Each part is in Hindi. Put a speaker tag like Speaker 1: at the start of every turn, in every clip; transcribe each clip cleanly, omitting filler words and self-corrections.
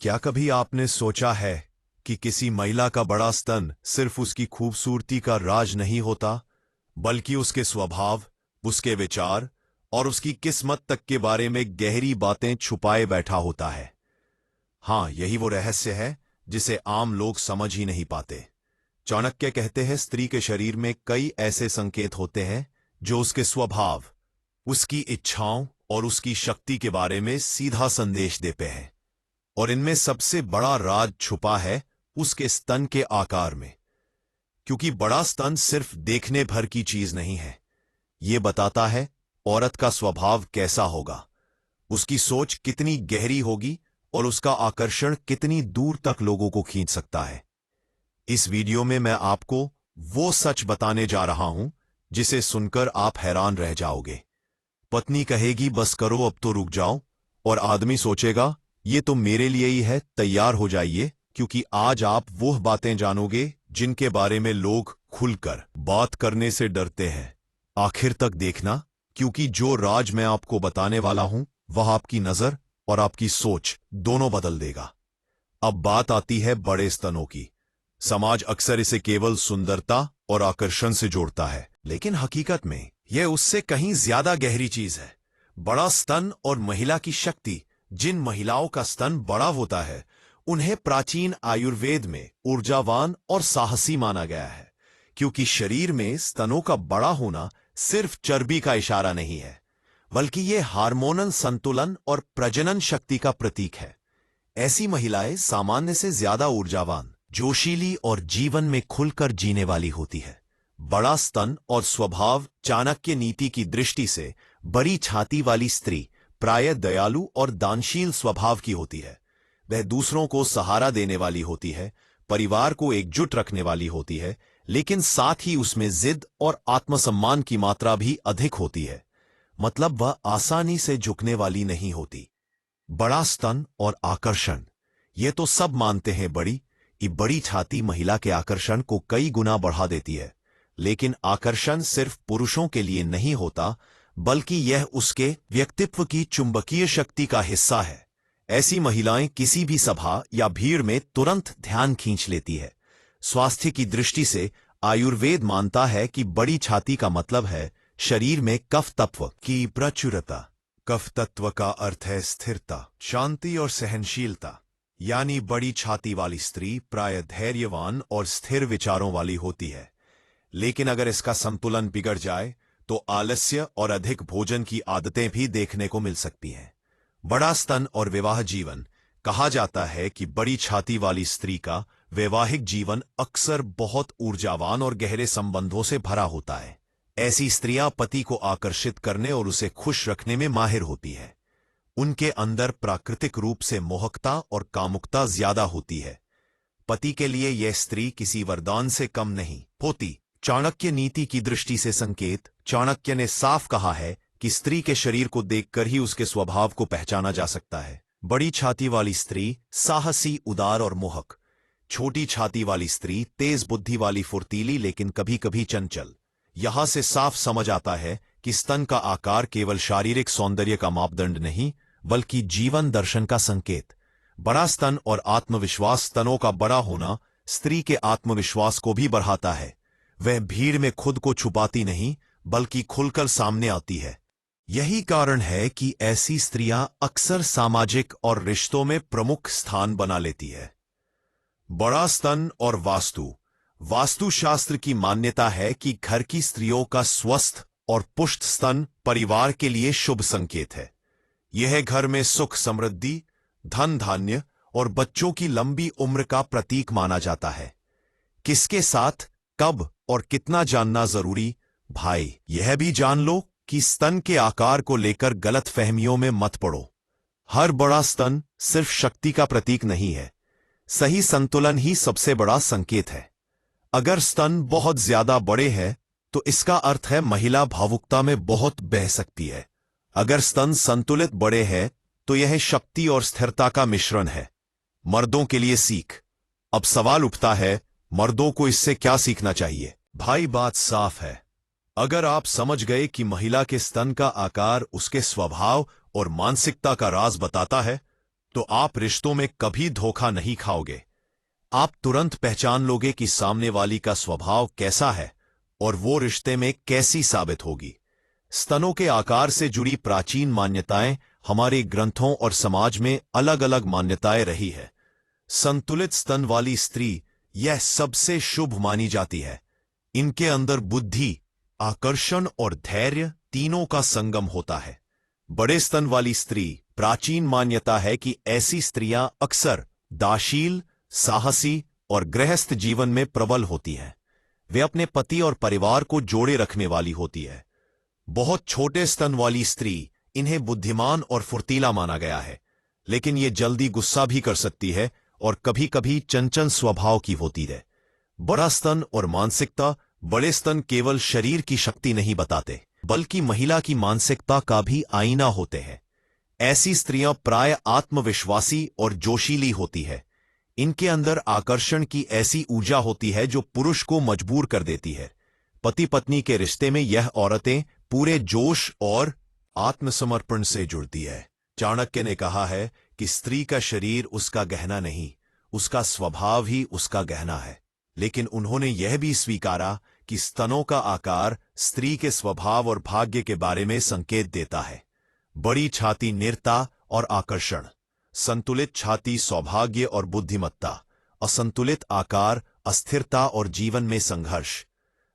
Speaker 1: क्या कभी आपने सोचा है कि किसी महिला का बड़ा स्तन सिर्फ उसकी खूबसूरती का राज नहीं होता, बल्कि उसके स्वभाव, उसके विचार और उसकी किस्मत तक के बारे में गहरी बातें छुपाए बैठा होता है। हाँ, यही वो रहस्य है जिसे आम लोग समझ ही नहीं पाते। चाणक्य कहते हैं, स्त्री के शरीर में कई ऐसे संकेत होते हैं जो उसके स्वभाव, उसकी इच्छाओं और उसकी शक्ति के बारे में सीधा संदेश देते हैं। और इनमें सबसे बड़ा राज छुपा है उसके स्तन के आकार में। क्योंकि बड़ा स्तन सिर्फ देखने भर की चीज नहीं है, ये बताता है औरत का स्वभाव कैसा होगा, उसकी सोच कितनी गहरी होगी और उसका आकर्षण कितनी दूर तक लोगों को खींच सकता है। इस वीडियो में मैं आपको वो सच बताने जा रहा हूं जिसे सुनकर आप हैरान रह जाओगे। पत्नी कहेगी, बस करो, अब तो रुक जाओ, और आदमी सोचेगा, ये तो मेरे लिए ही है, तैयार हो जाइए, क्योंकि आज आप वो बातें जानोगे जिनके बारे में लोग खुलकर बात करने से डरते हैं। आखिर तक देखना, क्योंकि जो राज मैं आपको बताने वाला हूं वह आपकी नजर और आपकी सोच दोनों बदल देगा। अब बात आती है बड़े स्तनों की। समाज अक्सर इसे केवल सुंदरता और आकर्षण से जोड़ता है, लेकिन हकीकत में यह उससे कहीं ज्यादा गहरी चीज है। बड़ा स्तन और महिला की शक्ति। जिन महिलाओं का स्तन बड़ा होता है उन्हें प्राचीन आयुर्वेद में ऊर्जावान और साहसी माना गया है, क्योंकि शरीर में स्तनों का बड़ा होना सिर्फ चर्बी का इशारा नहीं है, बल्कि यह हार्मोनल संतुलन और प्रजनन शक्ति का प्रतीक है। ऐसी महिलाएं सामान्य से ज्यादा ऊर्जावान, जोशीली और जीवन में खुलकर जीने वाली होती है। बड़ा स्तन और स्वभाव। चाणक्य नीति की दृष्टि से बड़ी छाती वाली स्त्री प्रायः दयालु और दानशील स्वभाव की होती है। वह दूसरों को सहारा देने वाली होती है, परिवार को एकजुट रखने वाली होती है, लेकिन साथ ही उसमें जिद और आत्मसम्मान की मात्रा भी अधिक होती है। मतलब वह आसानी से झुकने वाली नहीं होती। बड़ा स्तन और आकर्षण। ये तो सब मानते हैं, बड़ी छाती महिला के आकर्षण को कई गुना बढ़ा देती है। लेकिन आकर्षण सिर्फ पुरुषों के लिए नहीं होता, बल्कि यह उसके व्यक्तित्व की चुंबकीय शक्ति का हिस्सा है। ऐसी महिलाएं किसी भी सभा या भीड़ में तुरंत ध्यान खींच लेती है। स्वास्थ्य की दृष्टि से आयुर्वेद मानता है कि बड़ी छाती का मतलब है शरीर में कफ तत्व की प्रचुरता। कफ तत्व का अर्थ है स्थिरता, शांति और सहनशीलता। यानी बड़ी छाती वाली स्त्री प्रायः धैर्यवान और स्थिर विचारों वाली होती है। लेकिन अगर इसका संतुलन बिगड़ जाए तो आलस्य और अधिक भोजन की आदतें भी देखने को मिल सकती हैं। बड़ा स्तन और विवाह जीवन। कहा जाता है कि बड़ी छाती वाली स्त्री का वैवाहिक जीवन अक्सर बहुत ऊर्जावान और गहरे संबंधों से भरा होता है। ऐसी स्त्रियां पति को आकर्षित करने और उसे खुश रखने में माहिर होती है। उनके अंदर प्राकृतिक रूप से मोहकता और कामुकता ज्यादा होती है। पति के लिए यह स्त्री किसी वरदान से कम नहीं होती। चाणक्य नीति की दृष्टि से संकेत। चाणक्य ने साफ कहा है कि स्त्री के शरीर को देखकर ही उसके स्वभाव को पहचाना जा सकता है। बड़ी छाती वाली स्त्री साहसी, उदार और मोहक। छोटी छाती वाली स्त्री तेज बुद्धि वाली, फुर्तीली, लेकिन कभी कभी चंचल। यहां से साफ समझ आता है कि स्तन का आकार केवल शारीरिक सौंदर्य का मापदंड नहीं, बल्कि जीवन दर्शन का संकेत। बड़ा स्तन और आत्मविश्वास। स्तनों का बड़ा होना स्त्री के आत्मविश्वास को भी बढ़ाता है। वह भीड़ में खुद को छुपाती नहीं, बल्कि खुलकर सामने आती है। यही कारण है कि ऐसी स्त्रियां अक्सर सामाजिक और रिश्तों में प्रमुख स्थान बना लेती है। बड़ा स्तन और वास्तु। वास्तुशास्त्र की मान्यता है कि घर की स्त्रियों का स्वस्थ और पुष्ट स्तन परिवार के लिए शुभ संकेत है। यह घर में सुख, समृद्धि, धन धान्य और बच्चों की लंबी उम्र का प्रतीक माना जाता है। किसके साथ, कब और कितना जानना जरूरी। भाई, यह भी जान लो कि स्तन के आकार को लेकर गलत फहमियों में मत पड़ो। हर बड़ा स्तन सिर्फ शक्ति का प्रतीक नहीं है, सही संतुलन ही सबसे बड़ा संकेत है। अगर स्तन बहुत ज्यादा बड़े हैं तो इसका अर्थ है महिला भावुकता में बहुत बह सकती है। अगर स्तन संतुलित बड़े हैं तो यह शक्ति और स्थिरता का मिश्रण है। मर्दों के लिए सीख। अब सवाल उठता है, मर्दों को इससे क्या सीखना चाहिए? भाई, बात साफ है। अगर आप समझ गए कि महिला के स्तन का आकार उसके स्वभाव और मानसिकता का राज बताता है, तो आप रिश्तों में कभी धोखा नहीं खाओगे। आप तुरंत पहचान लोगे कि सामने वाली का स्वभाव कैसा है और वो रिश्ते में कैसी साबित होगी। स्तनों के आकार से जुड़ी प्राचीन मान्यताएं हमारे ग्रंथों और समाज में अलग अलग मान्यताएं रही है। संतुलित स्तन वाली स्त्री यह सबसे शुभ मानी जाती है। इनके अंदर बुद्धि, आकर्षण और धैर्य तीनों का संगम होता है। बड़े स्तन वाली स्त्री, प्राचीन मान्यता है कि ऐसी स्त्रियां अक्सर दाशील, साहसी और गृहस्थ जीवन में प्रबल होती हैं। वे अपने पति और परिवार को जोड़े रखने वाली होती है। बहुत छोटे स्तन वाली स्त्री, इन्हें बुद्धिमान और फुर्तीला माना गया है, लेकिन ये जल्दी गुस्सा भी कर सकती है और कभी कभी चंचल स्वभाव की होती है। बड़ा स्तन और मानसिकता, बड़े स्तन केवल शरीर की शक्ति नहीं बताते, बल्कि महिला की मानसिकता का भी आईना होते हैं। ऐसी स्त्रियां प्राय आत्मविश्वासी और जोशीली होती है। इनके अंदर आकर्षण की ऐसी ऊर्जा होती है जो पुरुष को मजबूर कर देती है। पति पत्नी के रिश्ते में यह औरतें पूरे जोश और आत्मसमर्पण से जुड़ती है। चाणक्य ने कहा है कि स्त्री का शरीर उसका गहना नहीं, उसका स्वभाव ही उसका गहना है। लेकिन उन्होंने यह भी स्वीकारा कि स्तनों का आकार स्त्री के स्वभाव और भाग्य के बारे में संकेत देता है। बड़ी छाती निरता और आकर्षण, संतुलित छाती सौभाग्य और बुद्धिमत्ता, असंतुलित आकार अस्थिरता और जीवन में संघर्ष।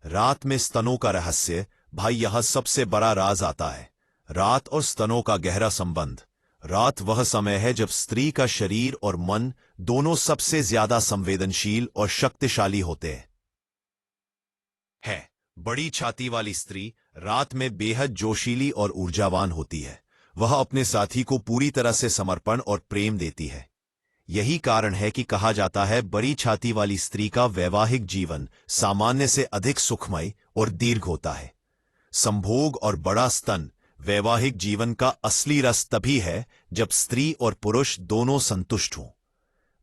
Speaker 1: रात में स्तनों का रहस्य, भाई यह सबसे बड़ा राज आता है। रात और स्तनों का गहरा संबंध। रात वह समय है जब स्त्री का शरीर और मन दोनों सबसे ज्यादा संवेदनशील और शक्तिशाली होते हैं। बड़ी छाती वाली स्त्री रात में बेहद जोशीली और ऊर्जावान होती है। वह अपने साथी को पूरी तरह से समर्पण और प्रेम देती है। यही कारण है कि कहा जाता है बड़ी छाती वाली स्त्री का वैवाहिक जीवन सामान्य से अधिक सुखमय और दीर्घ होता है। संभोग और बड़ा स्तन, वैवाहिक जीवन का असली रस तभी है जब स्त्री और पुरुष दोनों संतुष्ट हों।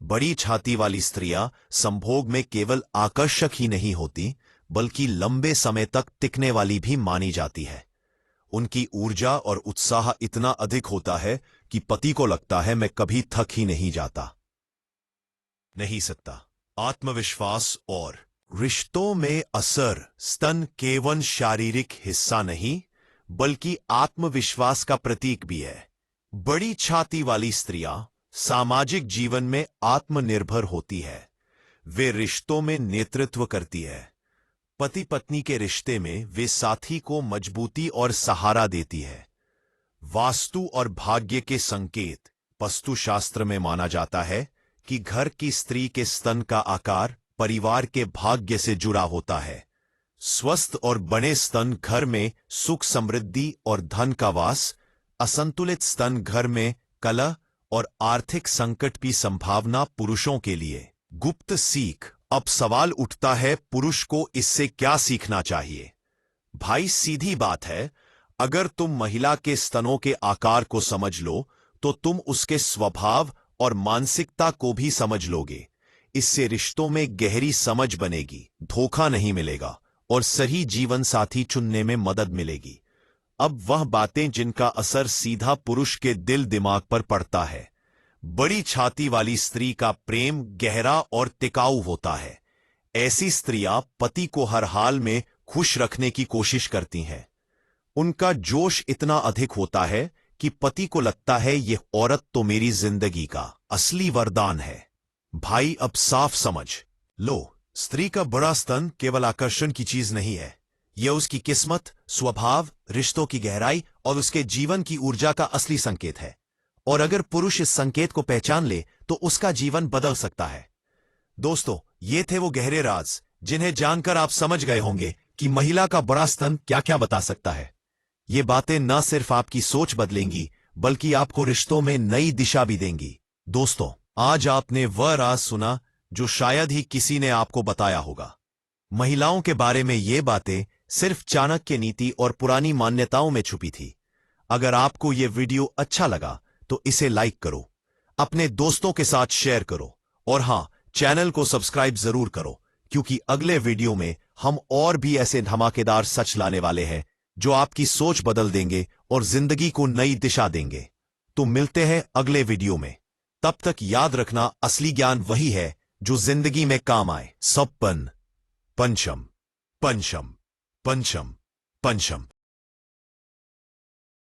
Speaker 1: बड़ी छाती वाली स्त्रियां संभोग में केवल आकर्षक ही नहीं होती, बल्कि लंबे समय तक टिकने वाली भी मानी जाती है। उनकी ऊर्जा और उत्साह इतना अधिक होता है कि पति को लगता है मैं कभी थक ही नहीं सकता। आत्मविश्वास और रिश्तों में असर। स्तन केवल शारीरिक हिस्सा नहीं, बल्कि आत्मविश्वास का प्रतीक भी है। बड़ी छाती वाली स्त्रियां सामाजिक जीवन में आत्मनिर्भर होती है। वे रिश्तों में नेतृत्व करती है। पति पत्नी के रिश्ते में वे साथी को मजबूती और सहारा देती है। वास्तु और भाग्य के संकेत। वास्तु शास्त्र में माना जाता है कि घर की स्त्री के स्तन का आकार परिवार के भाग्य से जुड़ा होता है। स्वस्थ और बड़े स्तन घर में सुख समृद्धि और धन का वास। असंतुलित स्तन घर में कलह और आर्थिक संकट की संभावना। पुरुषों के लिए गुप्त सीख। अब सवाल उठता है, पुरुष को इससे क्या सीखना चाहिए? भाई सीधी बात है, अगर तुम महिला के स्तनों के आकार को समझ लो तो तुम उसके स्वभाव और मानसिकता को भी समझ लोगे। इससे रिश्तों में गहरी समझ बनेगी, धोखा नहीं मिलेगा और सही जीवन साथी चुनने में मदद मिलेगी। अब वह बातें जिनका असर सीधा पुरुष के दिल दिमाग पर पड़ता है। बड़ी छाती वाली स्त्री का प्रेम गहरा और टिकाऊ होता है। ऐसी स्त्रियां पति को हर हाल में खुश रखने की कोशिश करती हैं। उनका जोश इतना अधिक होता है कि पति को लगता है यह औरत तो मेरी जिंदगी का असली वरदान है। भाई अब साफ समझ लो, स्त्री का बड़ा स्तन केवल आकर्षण की चीज नहीं है। यह उसकी किस्मत, स्वभाव, रिश्तों की गहराई और उसके जीवन की ऊर्जा का असली संकेत है। और अगर पुरुष इस संकेत को पहचान ले तो उसका जीवन बदल सकता है। दोस्तों, ये थे वो गहरे राज जिन्हें जानकर आप समझ गए होंगे कि महिला का बड़ा स्तन क्या क्या बता सकता है। ये बातें न सिर्फ आपकी सोच बदलेंगी, बल्कि आपको रिश्तों में नई दिशा भी देंगी। दोस्तों, आज आपने वह राज सुना जो शायद ही किसी ने आपको बताया होगा। महिलाओं के बारे में ये बातें सिर्फ चाणक्य नीति और पुरानी मान्यताओं में छुपी थी। अगर आपको ये वीडियो अच्छा लगा तो इसे लाइक करो, अपने दोस्तों के साथ शेयर करो और हाँ, चैनल को सब्सक्राइब जरूर करो, क्योंकि अगले वीडियो में हम और भी ऐसे धमाकेदार सच लाने वाले हैं जो आपकी सोच बदल देंगे और जिंदगी को नई दिशा देंगे। तो मिलते हैं अगले वीडियो में। तब तक याद रखना, असली ज्ञान वही है जो जिंदगी में काम आए। सपन पंचम पंचम पंचम पंचम।